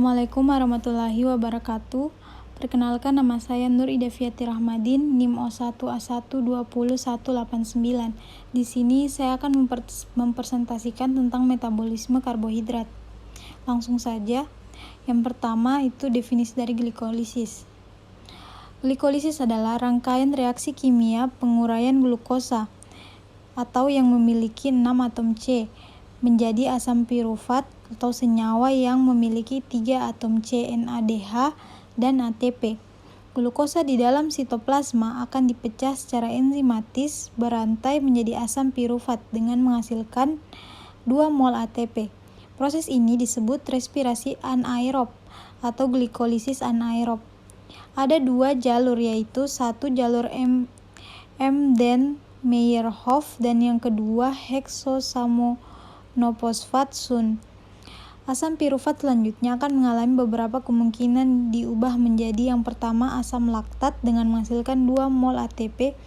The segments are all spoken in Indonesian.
Assalamualaikum warahmatullahi wabarakatuh. Perkenalkan, nama saya Nur Ida Fiati Rahmadin, NIM 01A1201189. Di sini saya akan mempresentasikan tentang metabolisme karbohidrat. Langsung saja. Yang pertama itu definisi dari glikolisis. Glikolisis adalah rangkaian reaksi kimia penguraian glukosa atau yang memiliki 6 atom C menjadi asam pirufat atau senyawa yang memiliki 3 atom C, NADH, dan ATP. Glukosa di dalam sitoplasma akan dipecah secara enzimatis berantai menjadi asam pirufat dengan menghasilkan 2 mol ATP. Proses ini disebut respirasi anaerob atau glikolisis anaerob. Ada 2 jalur, yaitu satu jalur Embden-Meyerhof dan yang kedua heksosamonofosfat Sun. Asam pirufat selanjutnya akan mengalami beberapa kemungkinan diubah menjadi yang pertama asam laktat dengan menghasilkan 2 mol ATP.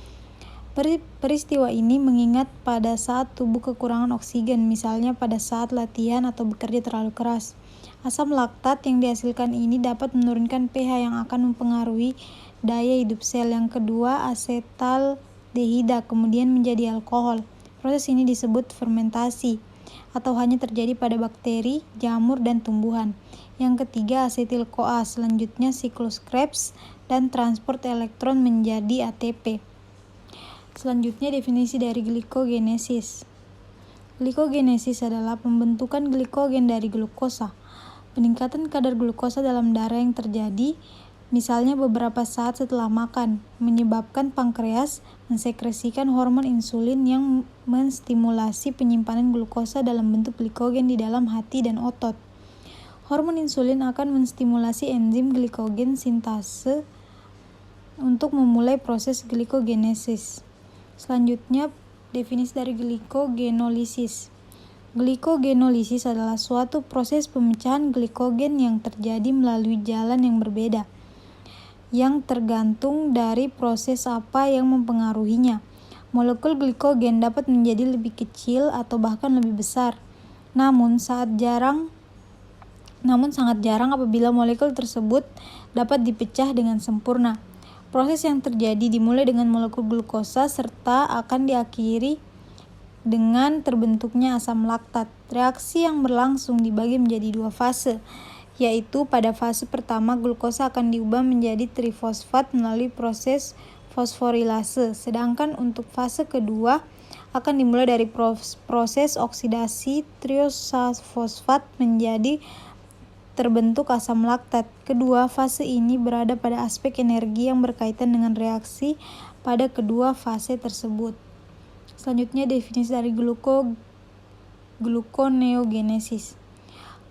Peristiwa ini mengingat pada saat tubuh kekurangan oksigen, misalnya pada saat latihan atau bekerja terlalu keras. Asam laktat yang dihasilkan ini dapat menurunkan pH yang akan mempengaruhi daya hidup sel. Yang kedua, asetaldehida kemudian menjadi alkohol. Proses ini disebut fermentasi atau hanya terjadi pada bakteri, jamur, dan tumbuhan. Yang ketiga, asetil-CoA, selanjutnya siklus Krebs dan transport elektron menjadi ATP. Selanjutnya, definisi dari glikogenesis. Glikogenesis adalah pembentukan glikogen dari glukosa. Peningkatan kadar glukosa dalam darah yang terjadi, misalnya beberapa saat setelah makan, menyebabkan pankreas mensekresikan hormon insulin yang menstimulasi penyimpanan glukosa dalam bentuk glikogen di dalam hati dan otot. Hormon insulin akan menstimulasi enzim glikogen sintase untuk memulai proses glikogenesis. Selanjutnya, definisi dari glikogenolisis. Glikogenolisis adalah suatu proses pemecahan glikogen yang terjadi melalui jalan yang berbeda, yang tergantung dari proses apa yang mempengaruhinya. Molekul glikogen dapat menjadi lebih kecil atau bahkan lebih besar, namun sangat jarang apabila molekul tersebut dapat dipecah dengan sempurna. Proses yang terjadi dimulai dengan molekul glukosa serta akan diakhiri dengan terbentuknya asam laktat. Reaksi yang berlangsung dibagi menjadi 2 fase, yaitu pada fase pertama glukosa akan diubah menjadi trifosfat melalui proses fosforilase, sedangkan untuk fase kedua akan dimulai dari proses oksidasi triosafosfat menjadi terbentuk asam laktat. Kedua fase ini berada pada aspek energi yang berkaitan dengan reaksi pada kedua fase tersebut. Selanjutnya, definisi dari gluconeogenesis.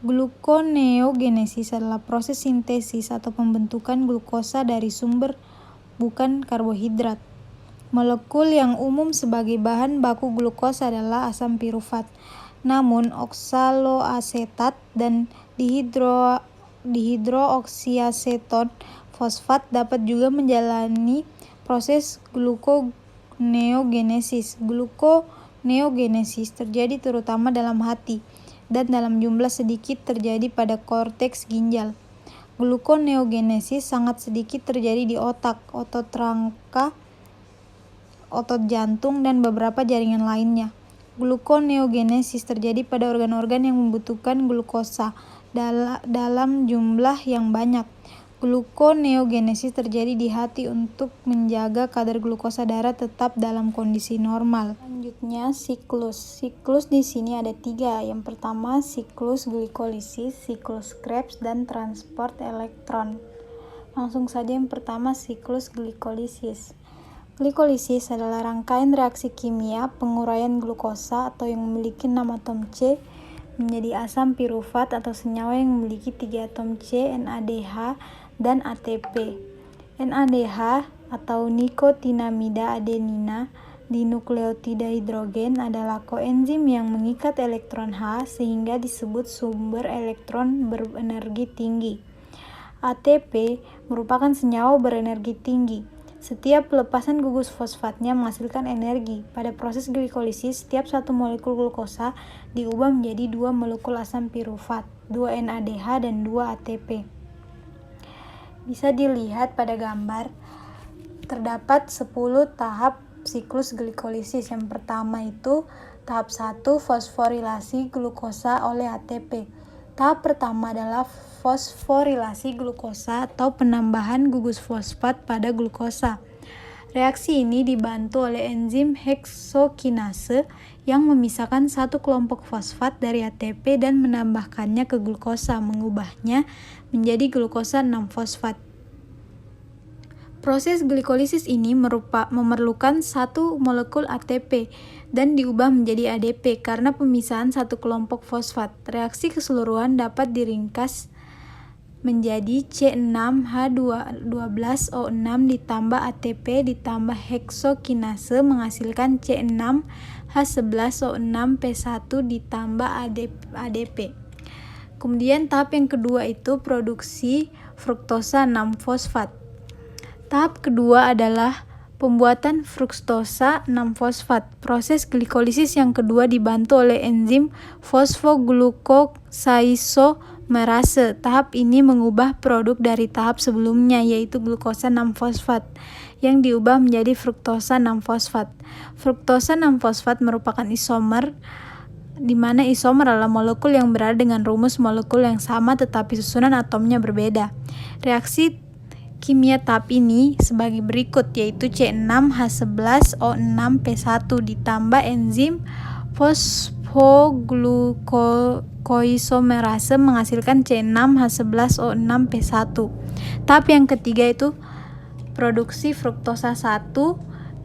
Gluconeogenesis adalah proses sintesis atau pembentukan glukosa dari sumber bukan karbohidrat. Molekul yang umum sebagai bahan baku glukosa adalah asam pirufat. Namun, oksaloasetat dan dihidrooksiaseton fosfat dapat juga menjalani proses gluconeogenesis. Gluconeogenesis terjadi terutama dalam hati dan dalam jumlah sedikit terjadi pada korteks ginjal. Gluconeogenesis sangat sedikit terjadi di otak, otot rangka, otot jantung, dan beberapa jaringan lainnya. Gluconeogenesis terjadi pada organ-organ yang membutuhkan glukosa dalam jumlah yang banyak. Gluconeogenesis terjadi di hati untuk menjaga kadar glukosa darah tetap dalam kondisi normal. Selanjutnya, siklus. Siklus di sini ada 3. Yang pertama, siklus glikolisis, siklus Krebs, dan transport elektron. Langsung saja yang pertama, siklus glikolisis. Glikolisis adalah rangkaian reaksi kimia penguraian glukosa atau yang memiliki 6 atom C menjadi asam pirufat atau senyawa yang memiliki 3 atom C, NADH, dan ATP. NADH atau nikotinamida adenina dinukleotida hidrogen adalah koenzim yang mengikat elektron H sehingga disebut sumber elektron berenergi tinggi. ATP merupakan senyawa berenergi tinggi. Setiap pelepasan gugus fosfatnya menghasilkan energi. Pada proses glikolisis, setiap satu molekul glukosa diubah menjadi 2 molekul asam pirufat, 2 NADH dan 2 ATP. Bisa dilihat pada gambar, terdapat 10 tahap siklus glikolisis. Yang pertama itu tahap 1, fosforilasi glukosa oleh ATP. Tahap pertama adalah fosforilasi glukosa atau penambahan gugus fosfat pada glukosa. Reaksi ini dibantu oleh enzim heksokinase yang memisahkan satu kelompok fosfat dari ATP dan menambahkannya ke glukosa, mengubahnya menjadi glukosa 6-fosfat. Proses glikolisis ini memerlukan satu molekul ATP dan diubah menjadi ADP karena pemisahan satu kelompok fosfat. Reaksi keseluruhan dapat diringkas menjadi C6H12O6 ditambah ATP ditambah heksokinase menghasilkan C6H11O6P1 ditambah ADP. Kemudian tahap yang kedua itu produksi fruktosa 6-fosfat. Tahap kedua adalah pembuatan fruktosa 6-fosfat. Proses glikolisis yang kedua dibantu oleh enzim fosfoglucosaisomerase. Tahap ini mengubah produk dari tahap sebelumnya, yaitu glukosa 6-fosfat, yang diubah menjadi fruktosa 6-fosfat. Fruktosa 6-fosfat merupakan isomer, di mana isomer adalah molekul yang berada dengan rumus molekul yang sama tetapi susunan atomnya berbeda. Reaksi kimia tahap ini sebagai berikut, yaitu C6H11O6P1 ditambah enzim fosfoglucoisomerase menghasilkan C6H11O6P1. Tahap yang ketiga itu produksi fruktosa 1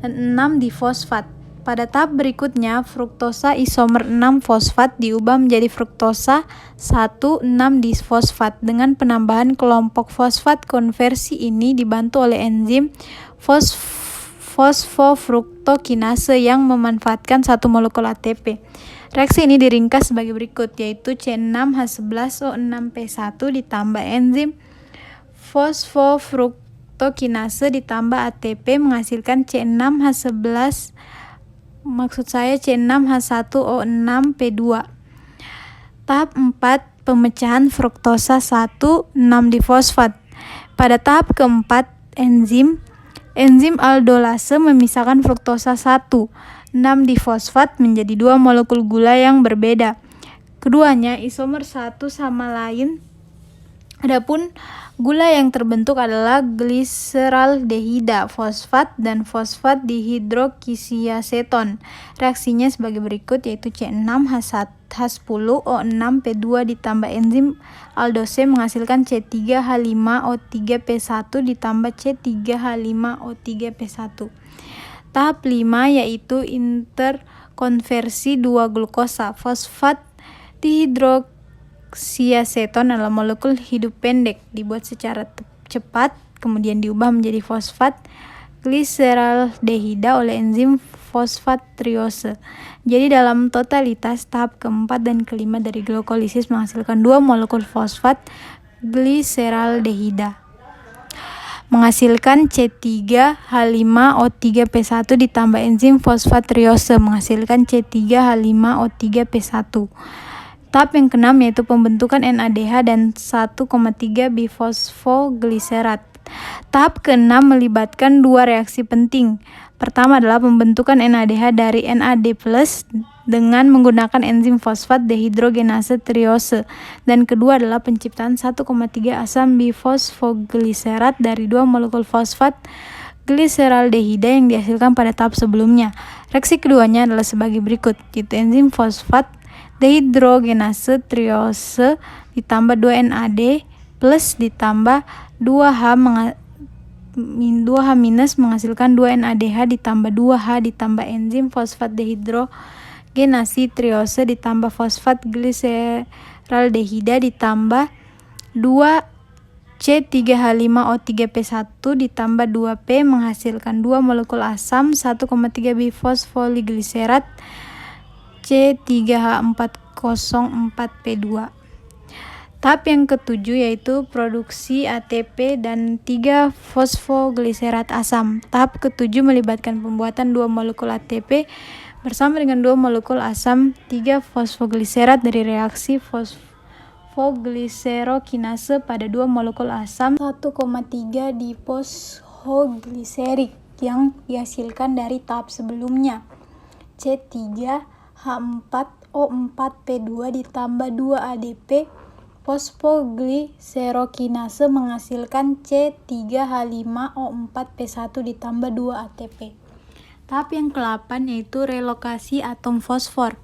dan 6-difosfat. Pada tahap berikutnya, fruktosa isomer 6-fosfat diubah menjadi fruktosa 1,6-disfosfat dengan penambahan kelompok fosfat. Konversi ini dibantu oleh enzim fosfofruktokinase yang memanfaatkan satu molekul ATP. Reaksi ini diringkas sebagai berikut, yaitu C6H11O6P1 ditambah enzim fosfofruktokinase ditambah ATP menghasilkan C6H1O6P2. Tahap 4, pemecahan fruktosa 1,6-difosfat. Pada tahap keempat, enzim aldolase memisahkan fruktosa 1,6-difosfat menjadi 2 molekul gula yang berbeda. Keduanya isomer satu sama lain. Adapun gula yang terbentuk adalah gliseraldehida fosfat dan fosfat dihidrokisiaseton. Reaksinya sebagai berikut, yaitu C6H10O6P2 ditambah enzim aldose menghasilkan C3H5O3P1 ditambah C3H5O3P1. Tahap 5 yaitu interkonversi 2 glukosa. Fosfat dihidroksiaseton adalah molekul hidup pendek, dibuat secara cepat kemudian diubah menjadi fosfat gliseraldehida oleh enzim fosfatriose. Jadi dalam totalitas tahap keempat dan kelima dari glikolisis menghasilkan 2 molekul fosfat gliseraldehida menghasilkan C3H5O3P1 ditambah enzim fosfatriose menghasilkan C3H5O3P1. Tahap yang keenam yaitu pembentukan NADH dan 1,3 bifosfogliserat. Tahap keenam melibatkan 2 reaksi penting. Pertama adalah pembentukan NADH dari NAD+ dengan menggunakan enzim fosfat dehidrogenase triose, dan kedua adalah penciptaan 1,3 asam bifosfogliserat dari 2 molekul fosfat gliseraldehida yang dihasilkan pada tahap sebelumnya. Reaksi keduanya adalah sebagai berikut, yaitu enzim fosfat dehidrogenase triose ditambah 2 NAD+ ditambah 2H- menghasilkan 2 NADH ditambah 2H ditambah enzim fosfat dehidrogenase triose ditambah fosfat gliseraldehida ditambah 2 C3H5O3P1 ditambah 2P menghasilkan 2 molekul asam 1,3 bifosfoligliserat C3H404P2. Tahap yang ketujuh yaitu produksi ATP dan 3 fosfogliserat asam. Tahap ketujuh melibatkan pembuatan 2 molekul ATP bersama dengan 2 molekul asam 3 fosfogliserat dari reaksi fosfogliserokinase pada 2 molekul asam 1,3 difosfogliserik yang dihasilkan dari tahap sebelumnya. C3H4O4P2 ditambah 2 ADP fosfogliserokinase menghasilkan C3H5O4P1 ditambah 2 ATP. Tahap yang ke-8 yaitu relokasi atom fosfor.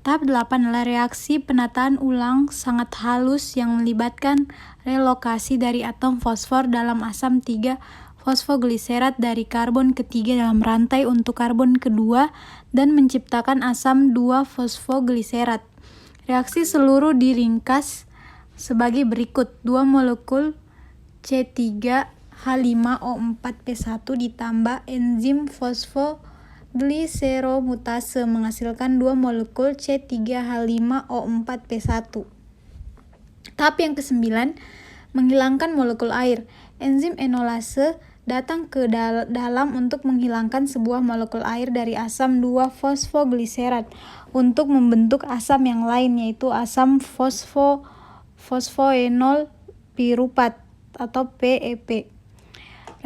Tahap 8 adalah reaksi penataan ulang sangat halus yang melibatkan relokasi dari atom fosfor dalam asam 3 fosfogliserat dari karbon ketiga dalam rantai untuk karbon kedua dan menciptakan asam 2 fosfogliserat. Reaksi seluruh diringkas sebagai berikut: 2 molekul C3H5O4P1 ditambah enzim fosfogliseromutase menghasilkan 2 molekul C3H5O4P1. Tahap yang ke-9 menghilangkan molekul air. Enzim enolase datang ke dalam untuk menghilangkan sebuah molekul air dari asam 2 fosfogliserat untuk membentuk asam yang lain yaitu asam fosfoenol piruvat atau PEP.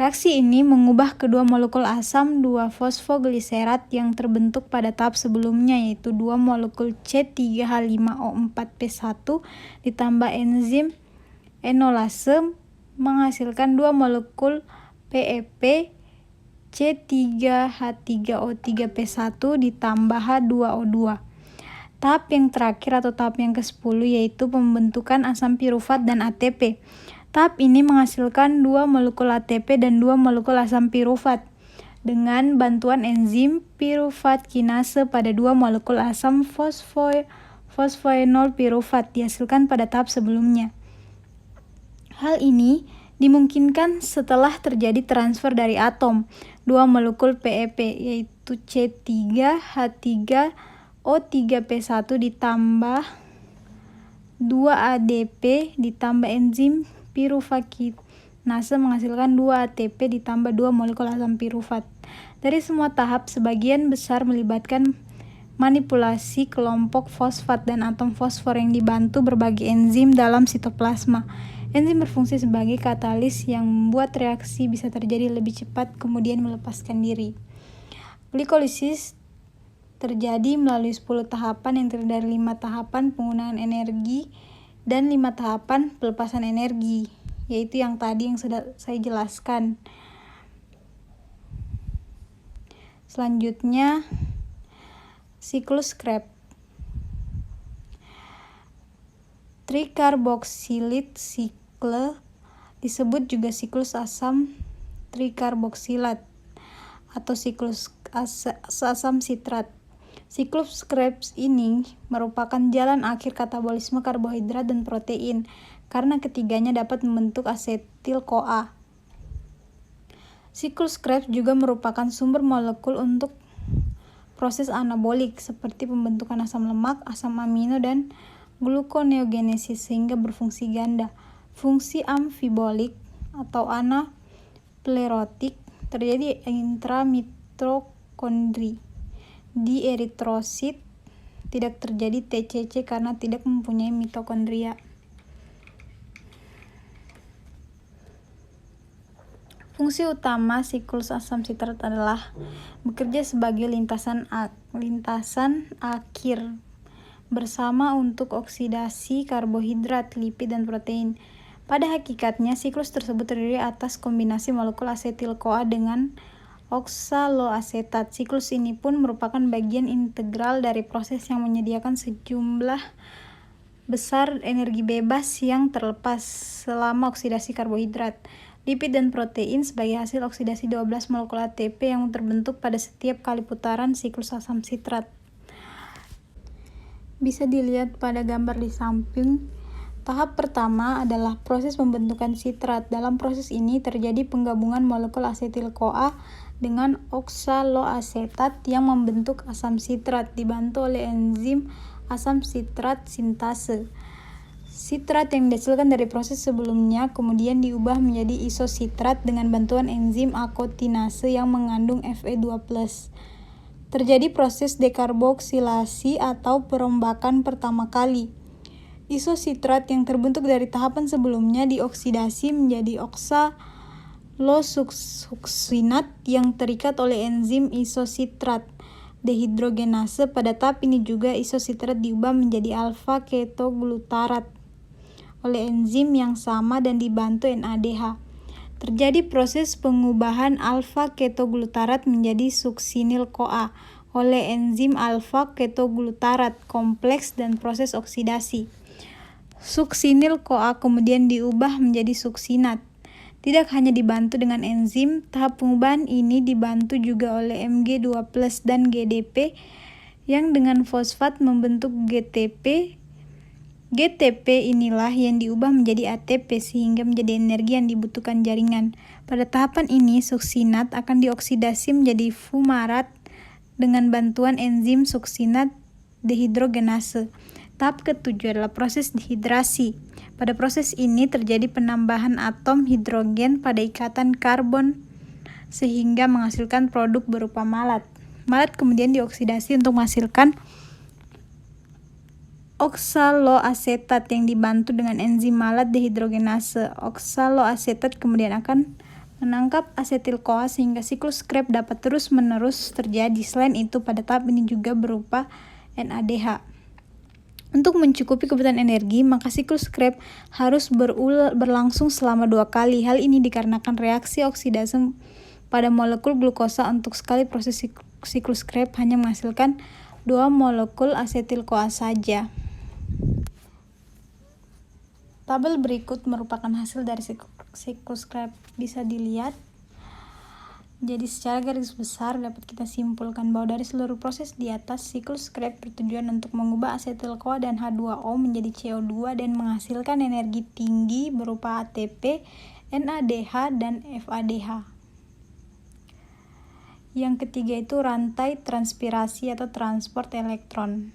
Reaksi ini mengubah kedua molekul asam 2 fosfogliserat yang terbentuk pada tahap sebelumnya yaitu 2 molekul C3H5O4P1 ditambah enzim enolase menghasilkan 2 molekul PEP C3H3O3P1 ditambah H2O2. Tahap yang terakhir atau tahap yang ke-10 yaitu pembentukan asam piruvat dan ATP. Tahap ini menghasilkan 2 molekul ATP dan 2 molekul asam piruvat dengan bantuan enzim piruvat kinase pada 2 molekul asam fosfoenol piruvat dihasilkan pada tahap sebelumnya. Hal ini dimungkinkan setelah terjadi transfer dari atom 2 molekul PEP yaitu C3H3O3P1 ditambah 2 ADP ditambah enzim piruvakinase menghasilkan 2 ATP ditambah 2 molekul asam piruvat. Dari semua tahap, sebagian besar melibatkan manipulasi kelompok fosfat dan atom fosfor yang dibantu berbagai enzim dalam sitoplasma. Enzim berfungsi sebagai katalis yang membuat reaksi bisa terjadi lebih cepat kemudian melepaskan diri. Glikolisis terjadi melalui 10 tahapan yang terdiri dari 5 tahapan penggunaan energi dan 5 tahapan pelepasan energi, yaitu yang tadi yang sudah saya jelaskan. Selanjutnya, siklus Krebs. Trikarboksilit sikle disebut juga siklus asam trikarboksilat atau siklus asam sitrat. Siklus Krebs ini merupakan jalan akhir katabolisme karbohidrat dan protein karena ketiganya dapat membentuk asetil-CoA. Siklus Krebs juga merupakan sumber molekul untuk proses anabolik seperti pembentukan asam lemak, asam amino, dan gluconeogenesis sehingga berfungsi ganda. Fungsi amfibolik atau anaplerotik terjadi intramitokondri. Di eritrosit tidak terjadi TCC karena tidak mempunyai mitokondria. Fungsi utama siklus asam sitrat adalah bekerja sebagai lintasan akhir bersama untuk oksidasi karbohidrat, lipid, dan protein. Pada hakikatnya, siklus tersebut terdiri atas kombinasi molekul asetil-CoA dengan oksaloasetat. Siklus ini pun merupakan bagian integral dari proses yang menyediakan sejumlah besar energi bebas yang terlepas selama oksidasi karbohidrat, lipid, dan protein sebagai hasil oksidasi 12 molekul ATP yang terbentuk pada setiap kali putaran siklus asam sitrat. Bisa dilihat pada gambar di samping. Tahap pertama adalah proses pembentukan sitrat. Dalam proses ini terjadi penggabungan molekul asetil-CoA dengan oksaloasetat yang membentuk asam sitrat dibantu oleh enzim asam sitrat sintase. Sitrat yang dihasilkan dari proses sebelumnya kemudian diubah menjadi isositrat dengan bantuan enzim akotinase yang mengandung Fe2+. Terjadi proses dekarboksilasi atau perombakan pertama kali. Isositrat yang terbentuk dari tahapan sebelumnya dioksidasi menjadi oksalosuksinat yang terikat oleh enzim isositrat dehidrogenase. Pada tahap ini juga isositrat diubah menjadi alfa-ketoglutarat oleh enzim yang sama dan dibantu NADH. Terjadi proses pengubahan alfa-ketoglutarat menjadi suksinil-CoA oleh enzim alfa-ketoglutarat kompleks dan proses oksidasi. Suksinil-CoA kemudian diubah menjadi suksinat. Tidak hanya dibantu dengan enzim, tahap pengubahan ini dibantu juga oleh Mg2+ dan GDP yang dengan fosfat membentuk GTP. GTP inilah yang diubah menjadi ATP sehingga menjadi energi yang dibutuhkan jaringan. Pada tahapan ini, suksinat akan dioksidasi menjadi fumarat dengan bantuan enzim suksinat dehidrogenase. Tahap ketujuh adalah proses dehidrasi. Pada proses ini terjadi penambahan atom hidrogen pada ikatan karbon sehingga menghasilkan produk berupa malat. Malat kemudian dioksidasi untuk menghasilkan oksaloasetat yang dibantu dengan enzim malat dehidrogenase. Oksaloasetat kemudian akan menangkap asetil-CoA sehingga siklus Krebs dapat terus-menerus terjadi. Selain itu, pada tahap ini juga berupa NADH. Untuk mencukupi kebutuhan energi, maka siklus Krebs harus berlangsung selama 2 kali. Hal ini dikarenakan reaksi oksidase pada molekul glukosa untuk sekali proses siklus Krebs hanya menghasilkan 2 molekul asetil-CoA saja. Tabel berikut merupakan hasil dari siklus Krebs. Bisa dilihat. Jadi secara garis besar dapat kita simpulkan bahwa dari seluruh proses di atas, siklus Krebs bertujuan untuk mengubah asetil-CoA dan H2O menjadi CO2 dan menghasilkan energi tinggi berupa ATP, NADH, dan FADH. Yang ketiga itu rantai transpirasi atau transport elektron.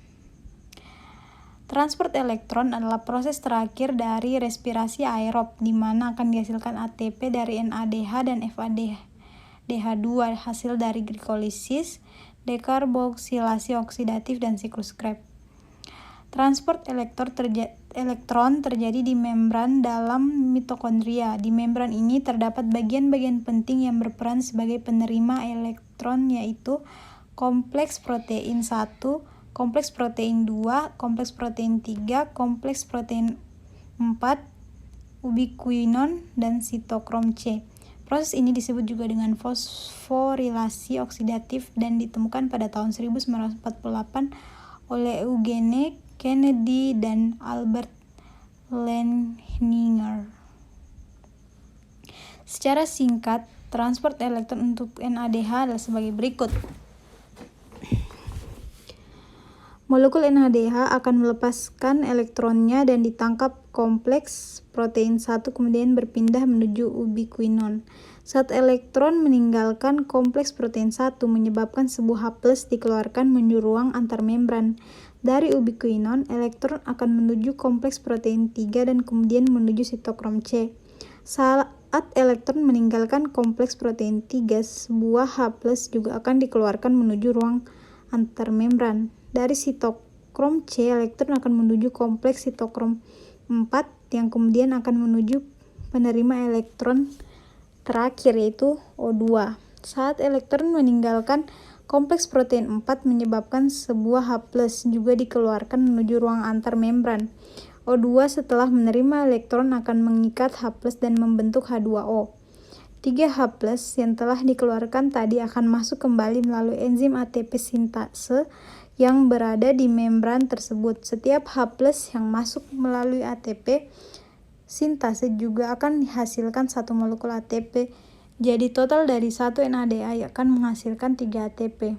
Transport elektron adalah proses terakhir dari respirasi aerob, di mana akan dihasilkan ATP dari NADH dan FADH2 hasil dari glikolisis, dekarboksilasi oksidatif, dan siklus Krebs. Transport elektron terjadi di membran dalam mitokondria. Di membran ini terdapat bagian-bagian penting yang berperan sebagai penerima elektron, yaitu kompleks protein 1, kompleks protein 2, kompleks protein 3, kompleks protein 4, ubiquinon, dan sitokrom C. Proses ini disebut juga dengan fosforilasi oksidatif dan ditemukan pada tahun 1948 oleh Eugene Kennedy dan Albert Leininger. Secara singkat, transport elektron untuk NADH adalah sebagai berikut. Molekul NADH akan melepaskan elektronnya dan ditangkap kompleks protein 1 kemudian berpindah menuju ubiquinon. Saat elektron meninggalkan kompleks protein 1 menyebabkan sebuah H+ dikeluarkan menuju ruang antarmembran. Dari ubiquinon, elektron akan menuju kompleks protein 3 dan kemudian menuju sitokrom C. Saat elektron meninggalkan kompleks protein 3, sebuah H+ juga akan dikeluarkan menuju ruang antarmembran. Dari sitokrom C, elektron akan menuju kompleks sitokrom 4 yang kemudian akan menuju penerima elektron terakhir yaitu O2. Saat elektron meninggalkan kompleks protein 4 menyebabkan sebuah H+ juga dikeluarkan menuju ruang antarmembran. O2 setelah menerima elektron akan mengikat H+ dan membentuk H2O. 3 H+ yang telah dikeluarkan tadi akan masuk kembali melalui enzim ATP sintase yang berada di membran tersebut. Setiap H+ yang masuk melalui ATP sintase juga akan menghasilkan 1 molekul ATP. Jadi total dari 1 NADH akan menghasilkan 3 ATP.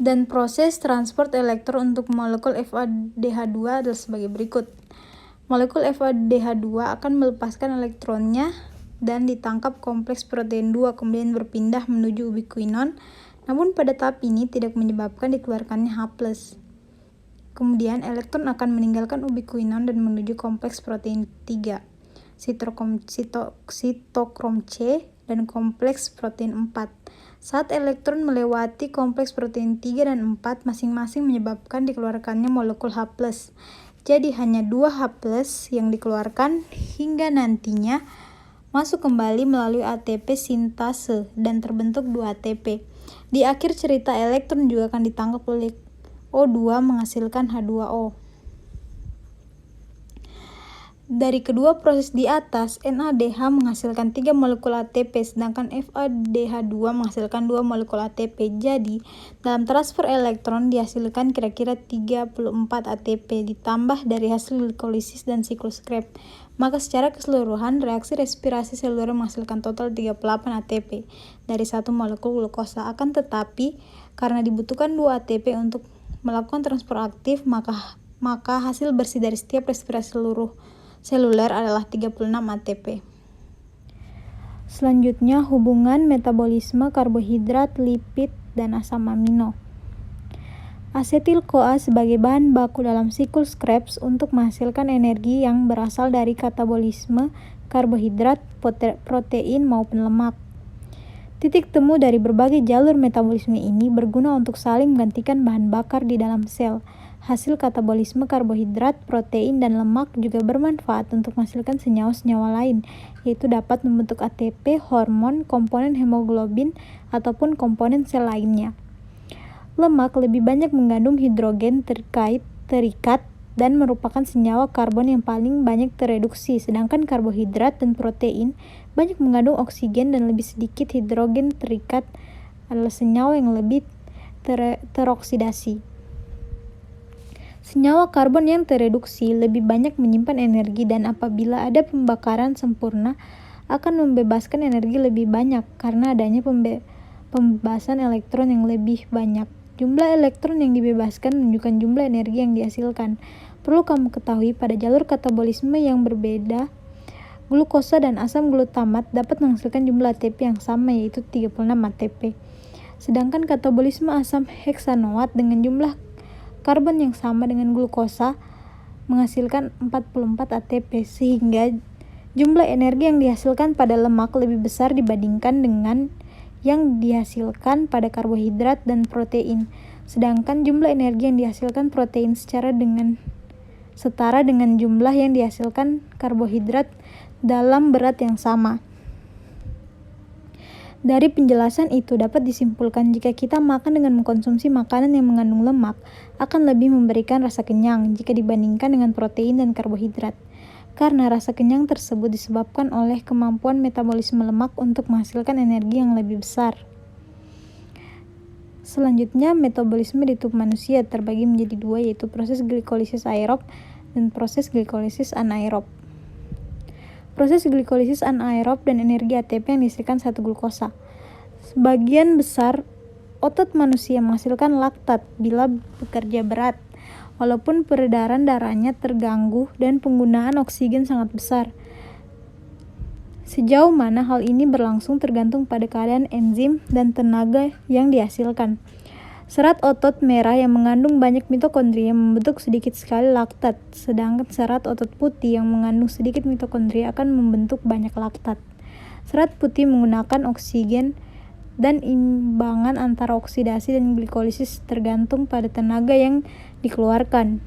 Dan proses transport elektron untuk molekul FADH2 adalah sebagai berikut. Molekul FADH2 akan melepaskan elektronnya dan ditangkap kompleks protein 2 kemudian berpindah menuju ubiquinon. Namun pada tahap ini tidak menyebabkan dikeluarkannya H+. Kemudian elektron akan meninggalkan ubiquinon dan menuju kompleks protein 3, sitokrom C, dan kompleks protein 4. Saat elektron melewati kompleks protein 3 dan 4, masing-masing menyebabkan dikeluarkannya molekul H+. Jadi hanya 2 H+ yang dikeluarkan hingga nantinya masuk kembali melalui ATP sintase dan terbentuk 2 ATP. Di akhir cerita, elektron juga akan ditangkap oleh O2 menghasilkan H2O. Dari kedua proses di atas, NADH menghasilkan 3 molekul ATP, sedangkan FADH2 menghasilkan 2 molekul ATP. Jadi, dalam transfer elektron dihasilkan kira-kira 34 ATP, ditambah dari hasil glikolisis dan siklus Krebs. Maka secara keseluruhan, reaksi respirasi seluler menghasilkan total 38 ATP dari satu molekul glukosa. Akan tetapi, karena dibutuhkan 2 ATP untuk melakukan transport aktif, maka hasil bersih dari setiap respirasi seluler adalah 36 ATP. Selanjutnya, hubungan metabolisme karbohidrat, lipid, dan asam amino. Asetil-CoA sebagai bahan baku dalam siklus Krebs untuk menghasilkan energi yang berasal dari katabolisme karbohidrat, protein, maupun lemak. Titik temu dari berbagai jalur metabolisme ini berguna untuk saling menggantikan bahan bakar di dalam sel. Hasil katabolisme karbohidrat, protein, dan lemak juga bermanfaat untuk menghasilkan senyawa-senyawa lain, yaitu dapat membentuk ATP, hormon, komponen hemoglobin, ataupun komponen sel lainnya. Lemak lebih banyak mengandung hidrogen terikat dan merupakan senyawa karbon yang paling banyak tereduksi, sedangkan karbohidrat dan protein banyak mengandung oksigen dan lebih sedikit hidrogen terikat adalah senyawa yang lebih teroksidasi. Senyawa karbon yang tereduksi lebih banyak menyimpan energi dan apabila ada pembakaran sempurna akan membebaskan energi lebih banyak karena adanya pembebasan elektron yang lebih banyak. Jumlah elektron yang dibebaskan menunjukkan jumlah energi yang dihasilkan. Perlu kamu ketahui pada jalur katabolisme yang berbeda, glukosa dan asam glutamat dapat menghasilkan jumlah ATP yang sama yaitu 36 ATP. Sedangkan katabolisme asam heksanoat dengan jumlah karbon yang sama dengan glukosa menghasilkan 44 ATP sehingga jumlah energi yang dihasilkan pada lemak lebih besar dibandingkan dengan yang dihasilkan pada karbohidrat dan protein. Sedangkan jumlah energi yang dihasilkan protein setara dengan jumlah yang dihasilkan karbohidrat dalam berat yang sama. Dari penjelasan itu dapat disimpulkan jika kita makan dengan mengkonsumsi makanan yang mengandung lemak akan lebih memberikan rasa kenyang jika dibandingkan dengan protein dan karbohidrat. Karena rasa kenyang tersebut disebabkan oleh kemampuan metabolisme lemak untuk menghasilkan energi yang lebih besar. Selanjutnya, metabolisme di tubuh manusia terbagi menjadi dua, yaitu proses glikolisis aerob dan proses glikolisis anaerob. Proses glikolisis anaerob dan energi ATP yang dihasilkan satu glukosa. Sebagian besar otot manusia menghasilkan laktat bila bekerja berat, walaupun peredaran darahnya terganggu dan penggunaan oksigen sangat besar. Sejauh mana hal ini berlangsung tergantung pada keadaan enzim dan tenaga yang dihasilkan. Serat otot merah yang mengandung banyak mitokondria membentuk sedikit sekali laktat, sedangkan serat otot putih yang mengandung sedikit mitokondria akan membentuk banyak laktat. Serat putih menggunakan oksigen dan imbangan antara oksidasi dan glikolisis tergantung pada tenaga yang dikeluarkan.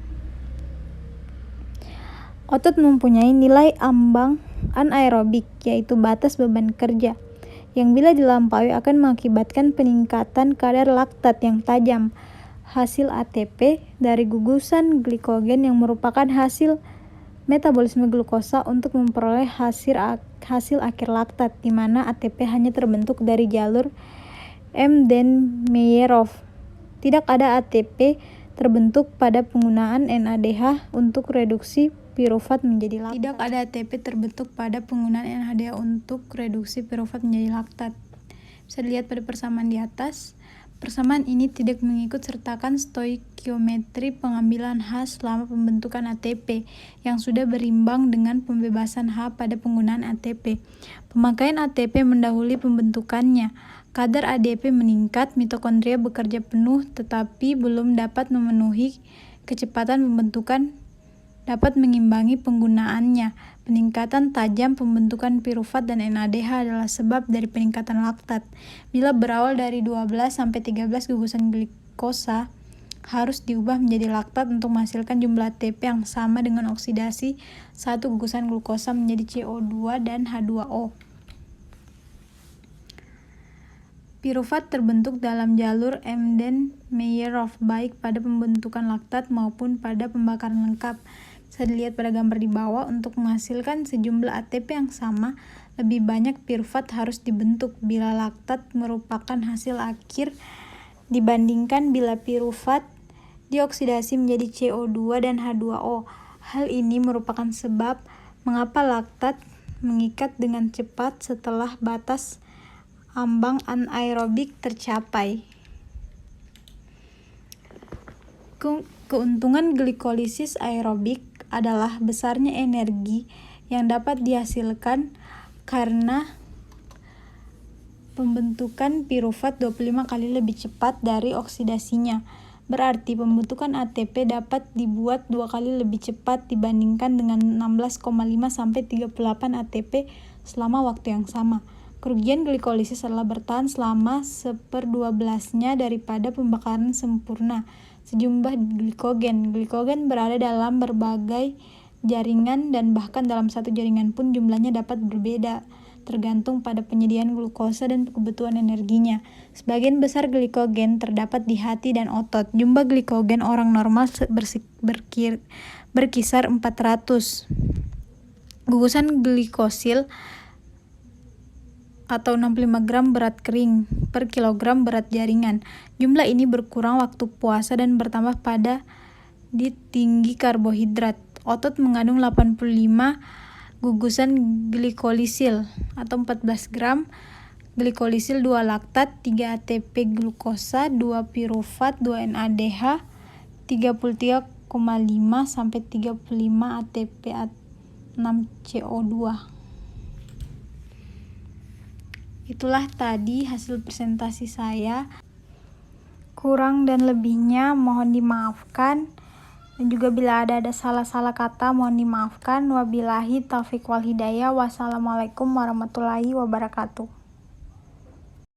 Otot mempunyai nilai ambang anaerobik, yaitu batas beban kerja, yang bila dilampaui akan mengakibatkan peningkatan kadar laktat yang tajam, hasil ATP dari gugusan glikogen yang merupakan hasil metabolisme glukosa untuk memperoleh hasil akhir laktat, di mana ATP hanya terbentuk dari jalur Mendeleev. Tidak ada ATP terbentuk pada penggunaan NADH untuk reduksi pirufat menjadi laktat. Tidak ada ATP terbentuk pada penggunaan NADH untuk reduksi pirufat menjadi laktat. Bisa dilihat pada persamaan di atas. Persamaan ini tidak mengikut sertakan stoikiometri pengambilan H selama pembentukan ATP yang sudah berimbang dengan pembebasan H pada penggunaan ATP. Pemakaian ATP mendahului pembentukannya. Kadar ADP meningkat, mitokondria bekerja penuh tetapi belum dapat memenuhi kecepatan pembentukan dapat mengimbangi penggunaannya. Peningkatan tajam pembentukan pirufat dan NADH adalah sebab dari peningkatan laktat. Bila berawal dari 12-13 gugusan glikosa, harus diubah menjadi laktat untuk menghasilkan jumlah ATP yang sama dengan oksidasi satu gugusan glukosa menjadi CO2 dan H2O. Pirufat terbentuk dalam jalur Embden-Meyerhof baik pada pembentukan laktat maupun pada pembakaran lengkap. Bisa dilihat pada gambar di bawah. Untuk menghasilkan sejumlah ATP yang sama, lebih banyak pirufat harus dibentuk bila laktat merupakan hasil akhir dibandingkan bila pirufat dioksidasi menjadi CO2 dan H2O. Hal ini merupakan sebab mengapa laktat mengikat dengan cepat setelah batas ambang anaerobik tercapai. Keuntungan glikolisis aerobik adalah besarnya energi yang dapat dihasilkan karena pembentukan pirufat 25 kali lebih cepat dari oksidasinya. Berarti pembentukan ATP dapat dibuat 2 kali lebih cepat dibandingkan dengan 16,5-38 ATP selama waktu yang sama. Kerugian glikolisis adalah bertahan selama 1/12-nya daripada pembakaran sempurna. Sejumlah glikogen. Glikogen berada dalam berbagai jaringan dan bahkan dalam satu jaringan pun jumlahnya dapat berbeda, tergantung pada penyediaan glukosa dan kebutuhan energinya. Sebagian besar glikogen terdapat di hati dan otot. Jumlah glikogen orang normal berkisar 400 gugusan glikosil atau 65 gram berat kering per kilogram berat jaringan. Jumlah ini berkurang waktu puasa dan bertambah pada tinggi karbohidrat. Otot mengandung 85 gugusan glikolisil atau 14 gram glikolisil, 2 laktat, 3 ATP glukosa, 2 pirufat, 2 NADH, 33,5-35 ATP 6 CO2. Itulah tadi hasil presentasi saya. Kurang dan lebihnya mohon dimaafkan. Dan juga bila ada salah-salah kata mohon dimaafkan. Wabillahi taufiq wal hidayah. Wassalamualaikum warahmatullahi wabarakatuh.